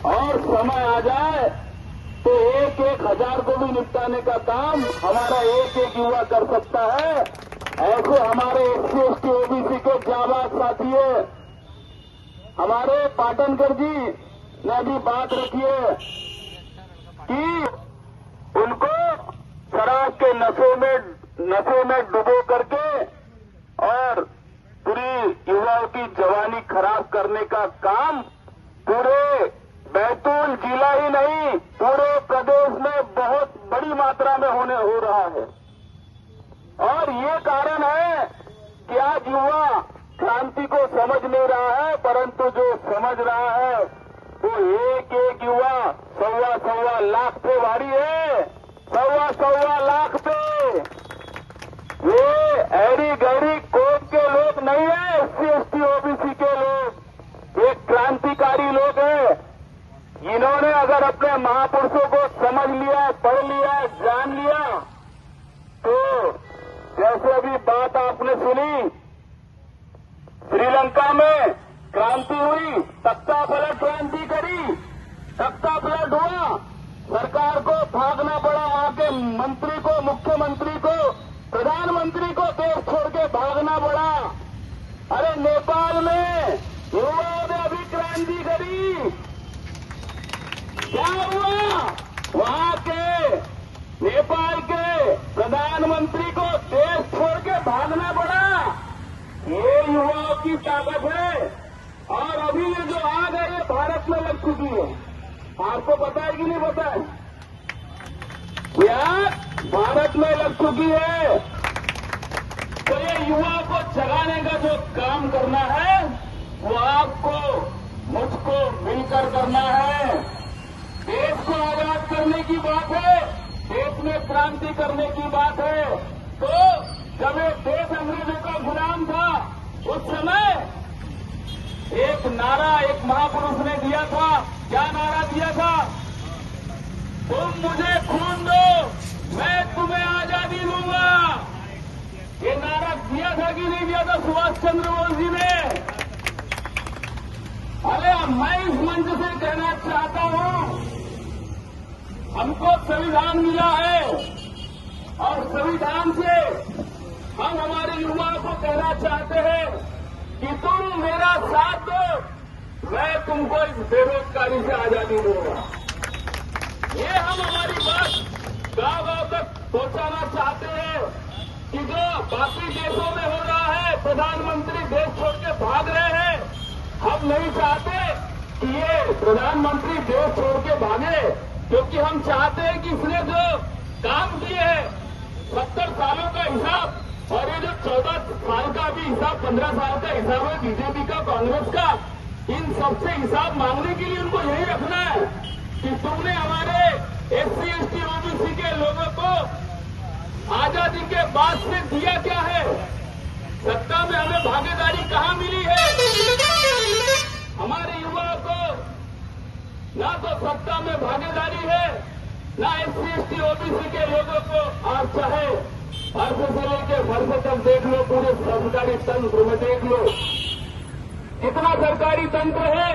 और समय आ जाए तो 1,000 को भी निपटाने का काम हमारा एक युवा कर सकता है। ऐसे हमारे SC ST OBC के जाबाज साथी है। हमारे पाटनकर जी ने भी बात रखी है कि उनको शराब के नशे में डुबो करके और पूरी युवाओं की जवानी खराब करने का काम पूरे बैतूल जिला ही नहीं पूरे प्रदेश में बहुत बड़ी मात्रा में हो रहा है। और ये कारण है कि आज युवा क्रांति को समझ नहीं रहा है, परंतु जो समझ रहा है वो एक युवा 1.25 लाख पे भारी है। 1.25 लाख पे ये ऐरी गहरी कोट के लोग नहीं है, SC ST OBC के लोग, ये क्रांतिकारी लोग हैं। इन्होंने अगर अपने महापुरुषों को समझ लिया, पढ़ लिया, जान लिया, तो जैसे अभी बात आपने सुनी, श्रीलंका में क्रांति हुई, तख्ता पलट क्रांति करी, तख्ता पलट हुआ, सरकार को भागना पड़ा, वहां के मंत्री को, मुख्यमंत्री को, प्रधानमंत्री को देश छोड़ के भागना पड़ा। अरे नेपाल में युवाओं ने अभी क्रांति करी, क्या हुआ? वहां के नेपाल के प्रधानमंत्री को देश छोड़ के भागना पड़ा। ये युवाओं की ताकत है। और अभी ये जो आग है ये भारत में लग चुकी है। आपको पता है कि नहीं पता है? ये आग भारत में लग चुकी है। तो ये युवाओं को जगाने का जो काम करना है वो आपको मुझको मिलकर करना है। देश को आजाद करने की बात है, देश में क्रांति करने की बात है। तो जब ये देश अंग्रेजों का गुलाम था उस समय एक नारा एक महापुरुष ने दिया था। क्या नारा दिया था? तुम मुझे खून दो, मैं तुम्हें आजादी दूंगा। ये नारा दिया था कि नहीं दिया था सुभाष चंद्र बोस जी ने? अरे मैं इस मंच से कहना चाहता हूं, हमको संविधान मिला है और संविधान से हम हमारे युवाओं को कहना चाहते हैं कि तुम मेरा साथ दो, मैं तुमको इस बेरोजगारी से आजादी दूंगा। ये हम हमारी बात गांव-गांव तक पहुंचाना चाहते हैं कि जो बाकी देशों में हो रहा है, प्रधानमंत्री देश छोड़ के भाग रहे हैं, हम नहीं चाहते कि ये प्रधानमंत्री देश छोड़ के भागे, क्योंकि हम चाहते हैं कि इसने जो काम किए हैं 70 सालों का हिसाब और ये जो 14 साल का भी हिसाब, 15 साल का हिसाब है बीजेपी का, कांग्रेस का, इन सबसे हिसाब मांगने के लिए उनको यही रखना है कि तुमने हमारे SC ST OBC के लोगों को आजादी के बाद से दिया क्या है? सत्ता में हमें भागीदारी कहां मिली है? हमारे युवाओं को ना तो सत्ता में भागीदारी है, ना SC ST OBC के लोगों को। आप चाहे फर्श से लेके फर्श तक देख लो, पूरे सरकारी तंत्र में देख लो, कितना सरकारी तंत्र है